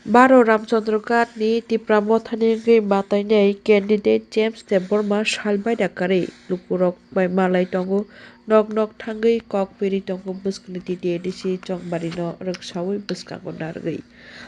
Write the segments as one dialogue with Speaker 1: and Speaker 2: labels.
Speaker 1: Baro Ramchandra ni Tipra Mothani Matanai candidate James Deborma Shalbai Dakari Lukurok by Malay Tongo Nog Tangi Kok Piri Tongo Buskuniti DDC Chong Marino Rakshawi Buskangonargi.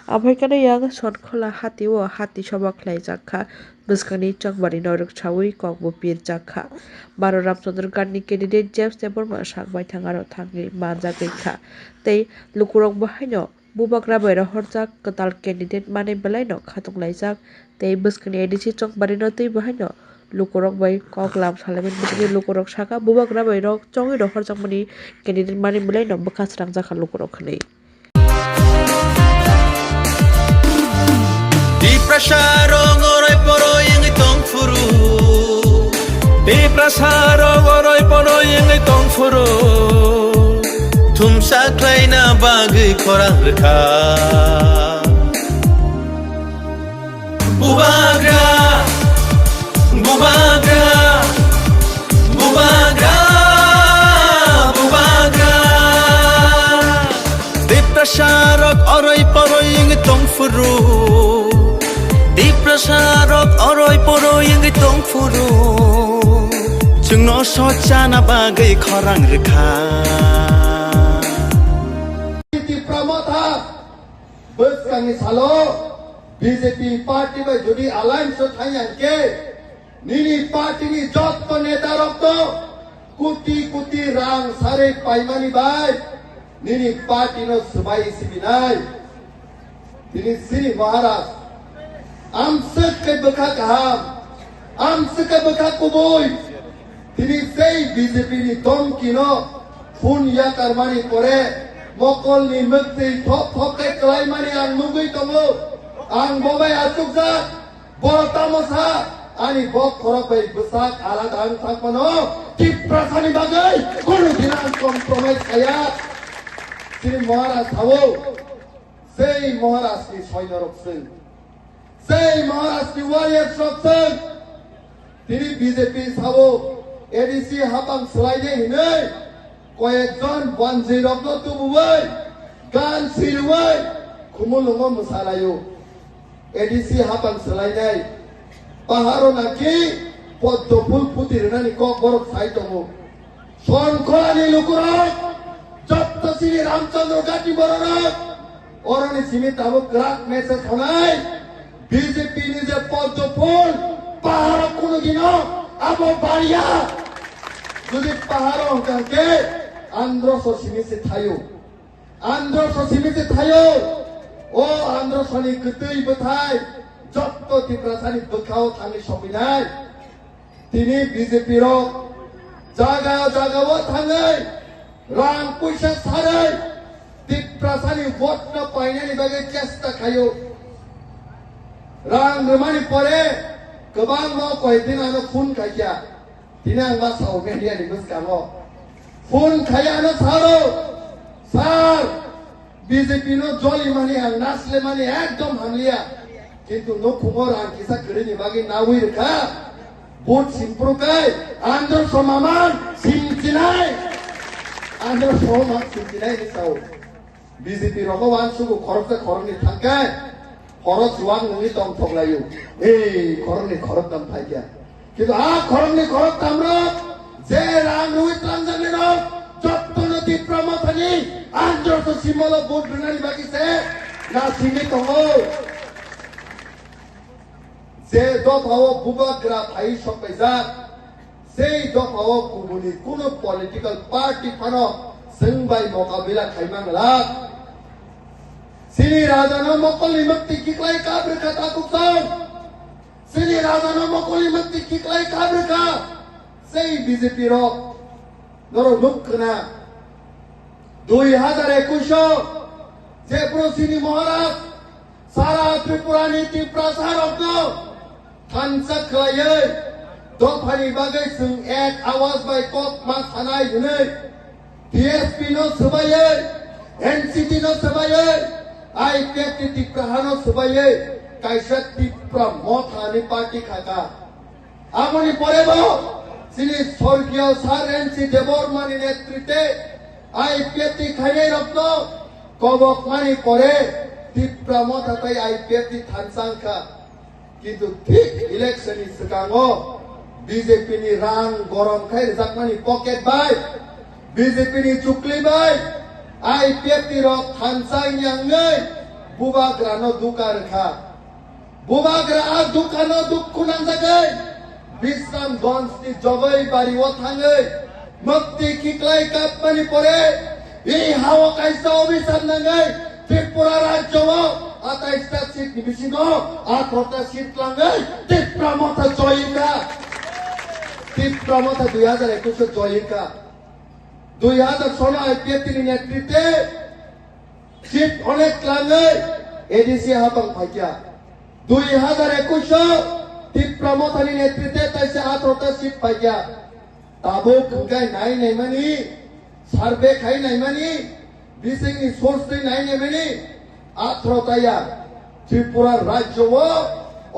Speaker 1: American young son Kola Hati or Hati Shabaklai Zaka Buskani Chong Marino Rakshawi Kok Bupir Jaka Baro Ramchandra ni candidate James Deborma Shalbai Tangaro Tangi Manzaka They Lukurok Bahino Bubakra Baira Horjak Katal candidate Mane Belino Katung Laizak, they Buskani Edici Chong Barino Ti Bahino, Lukurok by Koklam Salaman Buski Lukurok Shaka, Bubakra Bairo, Chong Horjak Money, candidate Mane Belino, Bakas Rangzaka Lukurokani.
Speaker 2: Di prasarong oroy poroy ang itong furu. Di prasarong oroy poroy ang itong furu. Tumsa klay na bagay korang reka. Bubagra, bubagra, bubagra, bubagra. Di prasarong oroy poroy ang itong furu. Di prasarong oroy poroy ang itong furu. Chungno socha na bagay korang reka.
Speaker 3: Buskani salo BJP party by jodi alliance thayan ke nini party ni jotto neta rokto kuti rang sare paimani bai nini party no subai sibinai nini Sri Maharaj amsak ke bakha kaham amsak ke bakha kuboi nini sei BJP ni tom kino phun ya karmani kore Mokol ni mukti thop ke kelai mani ang mugui tomo ang bobai asukza bol tamosa ani bok korok bai besak alat ang sakmano kiprasani bagai kono dinang kompromis kaya Sri Maharaj thawo sei Maharaj ni soinorok sing sei Maharaj ni warrior sok sing tini BJP thawo ADC hapang slide hinai কয়েকজন bungee রক্ত তুবুই গান সিরুই খুমুলুঙ্গ মুসালায়ু ADC হাপান সলাইনাই পাহাড়ো নাকি পদ্মফুল পুতিরনানি cock বরক সাইতমু সনখলানি লুকুরক যত্ত শ্রী রামচন্দ্র গাটি বররক অরনি সিমি তাবু গ্রাক message হনাই BJP নিজে পদ্মফুল পাহাড় কোনো দিন আবো বাড়িয়া যদি পাহাড় অঙ্কাকে Androso simisi thayo, Androso simisi thayo, o Androsoni ketui betai, jotto tiprasani bekau thani sopinai, tini BJP ro, jaga wo thangai, rang puisa sarai, tiprasani vote na painani bagai chesta khayo, rang remani pore, kebang mo koitin ano phun kaya, tini angga sao media di buskamo. Phone খাইয়ানো ছাড়ো sir BJP no Jolly মানে নাসলে মানে একদম হামলিয়া কিন্তু no কুমর আন কিসা করে নিবাগে না হই রেখা vote সিম্প্রকাই আন্দর সমামান সিমচিনাই আন্দর সমামান সিমচিনাই নিসাও BJP রকবান সুগু খরচে খরনি থাকায় খরচ ওয়াং নই তং থগলায়ু এই খরনি খরচ দাম থাইয়া কিন্তু খরনি খরচ কামরা যে রানুই ট্রানজামিনো যত্তনতি প্রমথনি আন্দরত সিমল ভোট বিনানি বাকিছে না সিমি তঙ্গো যে দফাও বুবাগ্রা ভাই সবাইজা সেই দফাও কুমুনি কোন পলিটিক্যাল পার্টি ফানো সিংবাই মোকাবিলা খাইমাংলা সিনি রাজানো মকলি মুক্তি কিকলাই কাবরে কথা কুকসং সিনি রাজানো মকলি মুক্তি কিকলাই কাবরে কা সেই বিজেপি রক নর লুকনা 2021 যে প্রসিনি মহারাজ সারা ত্রিপুরা নীতি প্রসারক থানসা খায়ে দফানি বাগাই সুং এক আওয়াজ বাই কক মা থানাই হুনে ডিএসপি নো সবাইয়ে এনসিটি নো সবাইয়ে আইপিএফটি ত্রিপুরা নো সবাইয়ে কাইসা ত্রিপুরা মথানি পার্টি খাকা আমনি পরে বা শ্রী স্বর্গীয় স্যার এনসি দেববর্মানি নেতৃত্বে আইপিএফটি খাইয়ে রক্ত কবক মানি পরে টিপ্রামো থাকাই আইপিএফ টি থানসাংখা কিন্তু ঠিক ইলেকশন নি সিগাङाव বিজেপি নি রাং গরম খাই জাকমানি পকেট বাই বিজেপি নি চুকলি বাই আইপিএফ টি রক থানসাং ইয়াङै বুবাগ্রানো দুকার খা বুবাগ্রা দুকানো দুখুনাং জাগै বিশ্রাম গঞ্জ নি জগৈ বাড়িও থাङै মুক্তি খিকলাই কাপমানি পরে এই হাওয়া কাইসা অভিযান নাङै ত্রিপুরা রাজ্যও 28টা সিট নি বিসিङाव 18টা সিট লাङै টিপ্রামথা জয়িকা টিপ্রামথা 2021 জয়িকা 2016 আইপিএফ নি নেতৃত্বে সিট অনেক লাঙै এডিসি হাবাং ফাইকিয়া 2021 টিপ্রামথানি নেতৃত্বে তাইছে 18টা সিট পাইকিয়া তাবো খুঙ্গাই নাই নাইমানি সার্ভে খাই নাইমানি বিসিংনি সোর্স নি নাই নাইমানি 18টায়া ত্রিপুরা রাজ্য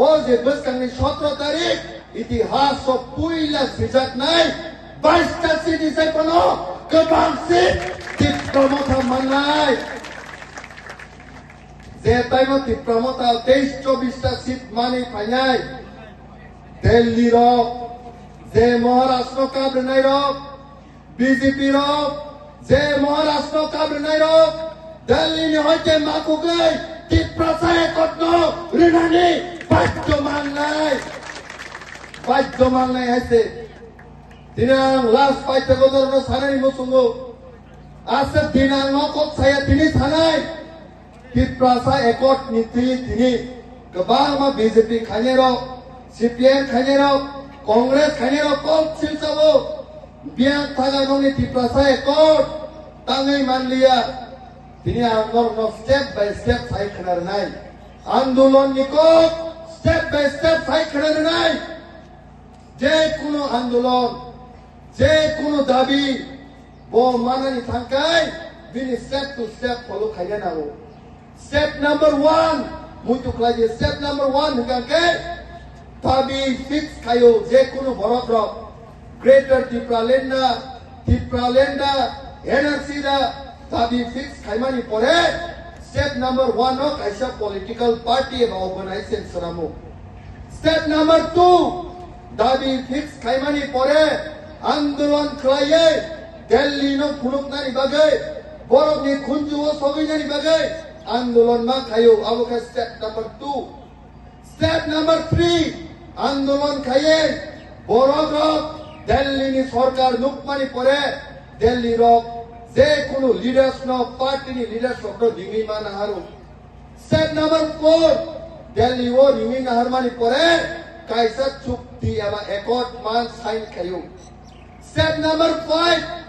Speaker 3: ও যে বসকাংনি 17 তারিখ ইতিহাস পুইলা সিজাক নাই 22টা সিট হিসাব কোনো গোबां সিট টিপ্রামথা মাননাই যে টাইম টিপ্রামথা 23-24টা সিট মানি ফাইনাই দিল্লি রক যে মহারাষ্ট্র কাবরনাই রক বিজেপি রক যে মহারাষ্ট্র কাবরনাই রক দিল্লি নি হইতে মাকুগৈ টিপ্রাসায় কত রিনানি বাধ্য মাননাই আছে দিনাং লাস্ট পাইতে গদরন সানাই মসুঙ্গো আছে দিনাং নকত সায়া তিনি সানাই টিপ্রাসা একট নীতি তিনি গোबां मा বিজেপি খাইনেরক সিপিএম খাইনেরক কংগ্রেস খাইনেরক কল সিলসাবো বিয়াং থাগাননি টিপ্রাসা একট তাङै মানলিয়া তিনি আন্দোলন স্টেপ বাই স্টেপ সাইখনার নাই আন্দোলন নিকো স্টেপ বাই স্টেপ সাইখনার নাই যে কোনো আন্দোলন যে কোনো দাবি বো মানানি থাকাই বিনি স্টেপ টু স্টেপ ফলো খাইয়া নাও স্টেপ নাম্বার 1 মুতুকলাজি স্টেপ নাম্বার 1 হগাকে দাবি ফিক্স খায়ো যে কোনো বড় গ্রেটার টিপ্রালেন্ডা এনআরসি দা দাবি ফিক্স খাইমানি পরে স্টেপ নাম্বার 1 ও কাইসা পলিটিক্যাল পার্টি এবং অর্গানাইজেশন সরামো স্টেপ নাম্বার 2 দাবি ফিক্স খাইমানি পরে আন্দোলন খাইয়ে দিল্লি নো ফুলুকনানি বাগে বরফনি খুঞ্জুও সবিনানি বাগে আন্দোলন মা খায়ো আবকা স্টেপ নাম্বার 2 স্টেপ নাম্বার 3 আন্দোলন খাইয়ে বরফ দিল্লি নি সরকার নুকমানি পরে দিল্লি রক যে কোনো লিডার্স ন পার্টি নি লিডার্স রক দিমি মানা হারু স্টেপ নাম্বার 4 দিল্লি ও দিমি না হারমানি পরে কাইসা চুক্তি এবা একট মান সাইন খায়ো স্টেপ নাম্বার 5